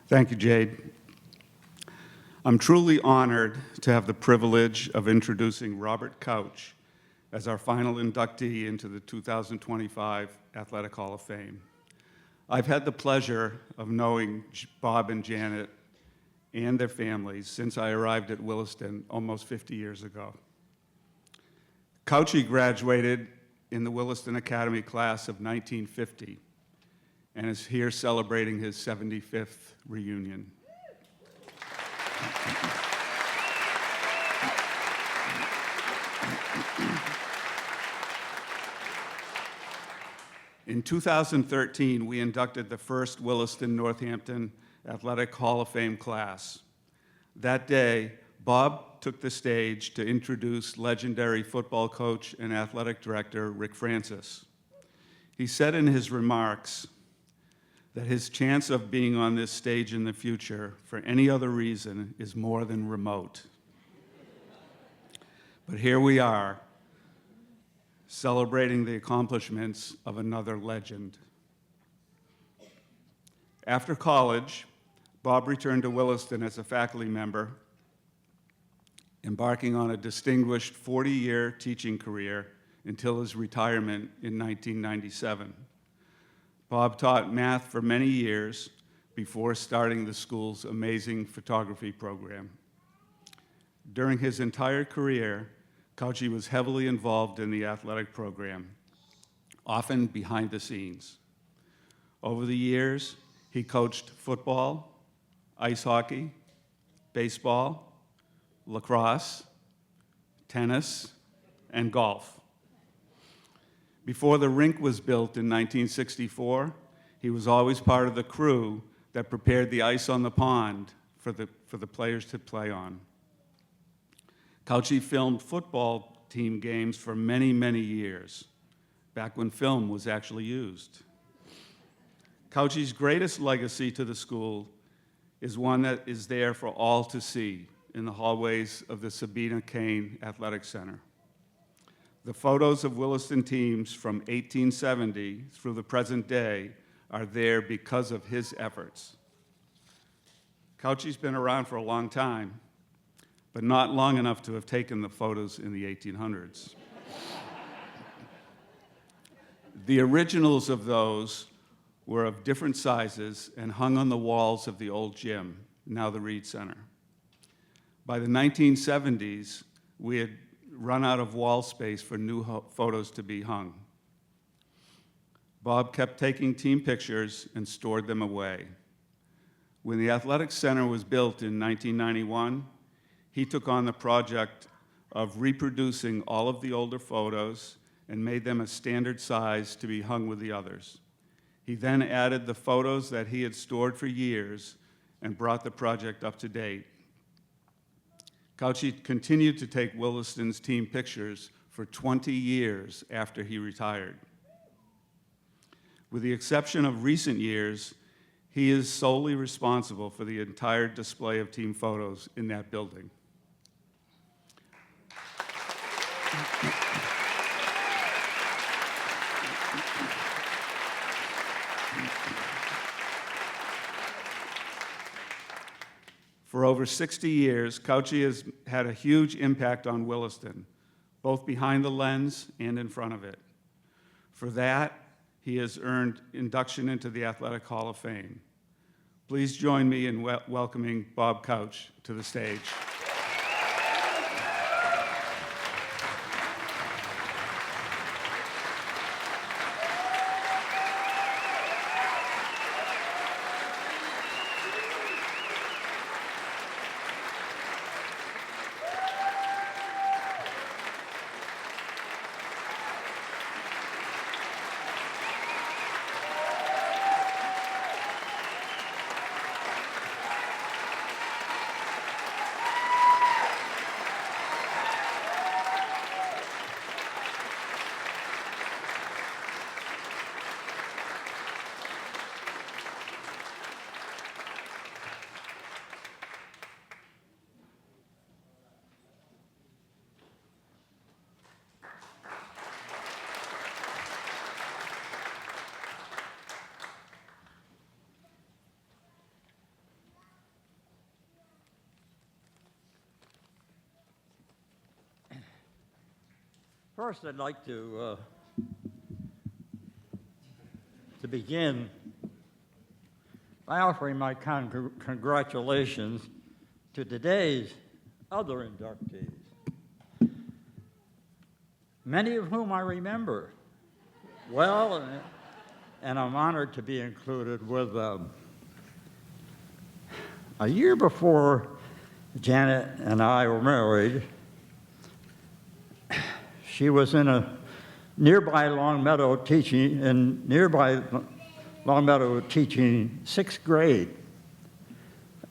Thank you, Jade. I'm truly honored to have the privilege of introducing Robert Couch as our final inductee into the 2025 Athletic Hall of Fame. I've had the pleasure of knowing Bob and Janet and their families since I arrived at Williston almost 50 years ago. Couchy graduated in the Williston Academy class of 1950 and is here celebrating his 75th reunion. In 2013, we inducted the first Williston Northampton Athletic Hall of Fame class. That day, Bob took the stage to introduce legendary football coach and athletic director Rick Francis. He said in his remarks that his chance of being on this stage in the future for any other reason is more than remote. But here we are, celebrating the accomplishments of another legend. After college, Bob returned to Williston as a faculty member, embarking on a distinguished 40-year teaching career until his retirement in 1997. Bob taught math for many years before starting the school's amazing photography program. During his entire career, Couchy was heavily involved in the athletic program, often behind the scenes. Over the years, he coached football, ice hockey, baseball, lacrosse, tennis, and golf. Before the rink was built in 1964, he was always part of the crew that prepared the ice on the pond for the players to play on. Couchy filmed football team games for many, many years, back when film was actually used. Couchy's greatest legacy to the school is one that is there for all to see in the hallways of the Sabina Kane Athletic Center. The photos of Williston teams from 1870 through the present day are there because of his efforts. Couchy's been around for a long time, but not long enough to have taken the photos in the 1800s. The originals of those were of different sizes and hung on the walls of the old gym, now the Reed Center. By the 1970s, we had run out of wall space for new photos to be hung. Bob kept taking team pictures and stored them away. When the Athletic Center was built in 1991, he took on the project of reproducing all of the older photos and made them a standard size to be hung with the others. He then added the photos that he had stored for years and brought the project up to date. Couchy continued to take Williston's team pictures for 20 years after he retired. With the exception of recent years, he is solely responsible for the entire display of team photos in that building. For over 60 years, Couchy has had a huge impact on Williston, both behind the lens and in front of it. For that, he has earned induction into the Athletic Hall of Fame. Please join me in welcoming Bob Couch to the stage. First, I'd like to begin by offering my congratulations to today's other inductees, many of whom I remember well, and I'm honored to be included with them. A year before Janet and I were married, she was in a nearby Longmeadow teaching sixth grade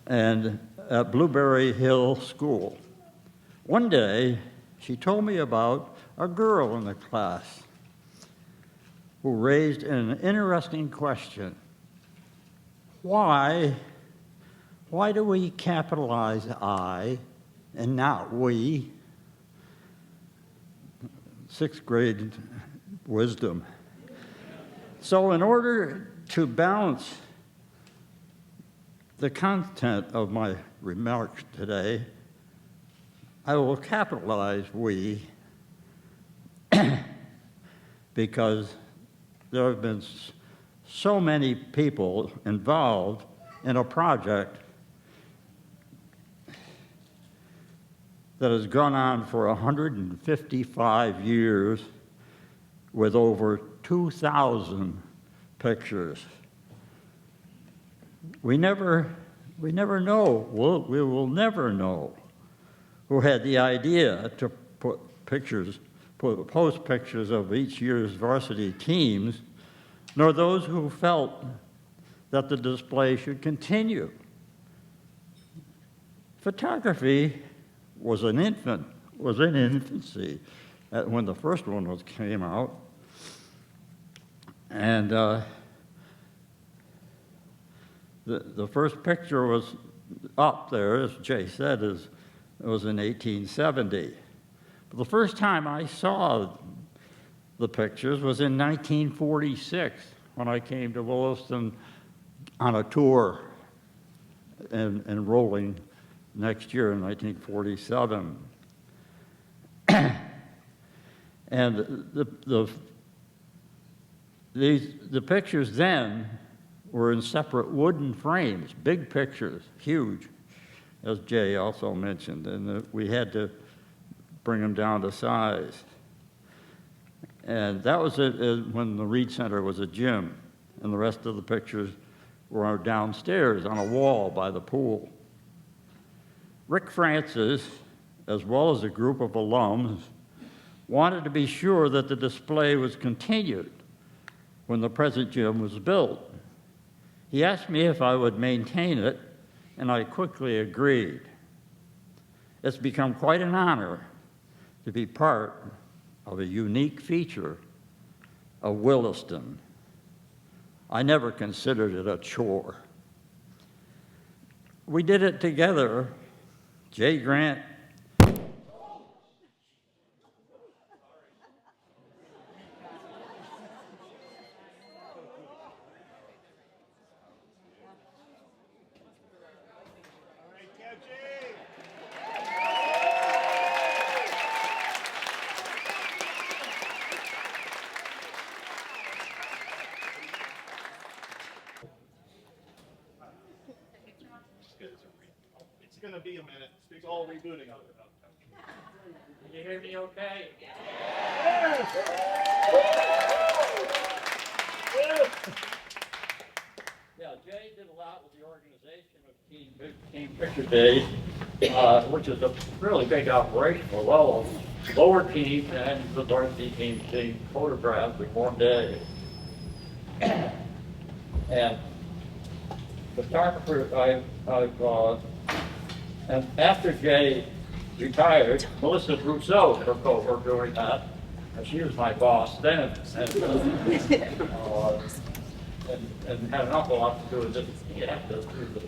and at Blueberry Hill School. One day, she told me about a girl in the class who raised an interesting question. Why do we capitalize I and not we? Sixth grade wisdom. So in order to balance the content of my remarks today, I will capitalize we because there have been so many people involved in a project that has gone on for 155 years with over 2,000 pictures. We never know, we will never know who had the idea to post pictures of each year's varsity teams, nor those who felt that the display should continue. Photography was in infancy when the first one came out, and the first picture was up there, as Jay said, it was in 1870. But the first time I saw the pictures was in 1946 when I came to Williston on a tour and enrolling next year in 1947. And the pictures then were in separate wooden frames, big pictures, huge, as Jay also mentioned, and we had to bring them down to size. And that was when the Reed Center was a gym, and the rest of the pictures were downstairs on a wall by the pool. Rick Francis, as well as a group of alums, wanted to be sure that the display was continued when the present gym was built. He asked me if I would maintain it, and I quickly agreed. It's become quite an honor to be part of a unique feature of Williston. I never considered it a chore. We did it together. Jay Grant. It's going to be a minute. It's all rebooting. Can you hear me okay? Yes! Yeah, Jay did a lot with the organization of Team Picture Days, which is a really big operation. Well, lower team and the varsity team being photographed in one day. And photographer, and after Jay retired, Melissa Brousseau took over doing that. And she was my boss then, and had an awful lot to do with it. You have to do the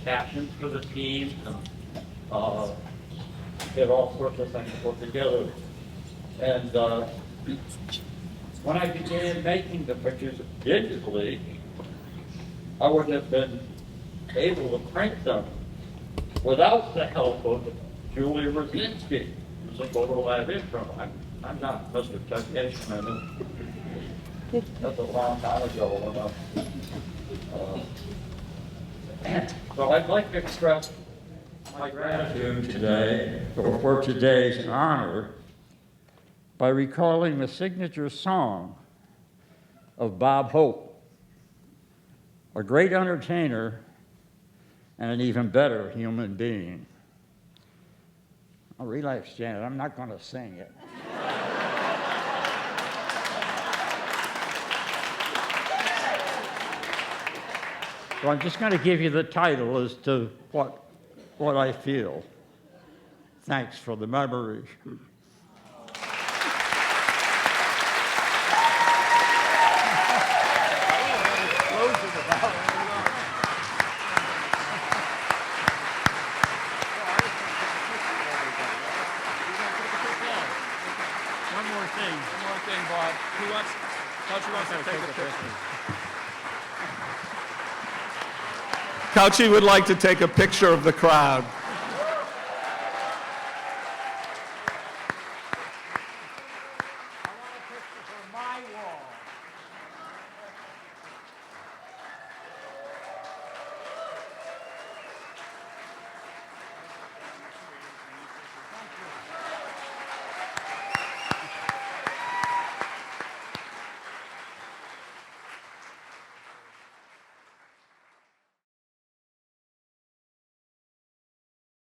captions for the team, and get all sorts of things put together. And when I began making the pictures digitally, I wouldn't have been able to print them without the help of Julie Rosinski, think what that is from. I'm not Mr. Technician, that's a long time ago. So I'd like to express my gratitude today for today's honor by recalling the signature song of Bob Hope, a great entertainer and an even better human being. Oh, relax, Janet, I'm not going to sing it. So I'm just going to give you the title as to what I feel. Thanks for the memory. One more thing, Bob. Couchy wants to take a picture. Couchy would like to take a picture of the crowd.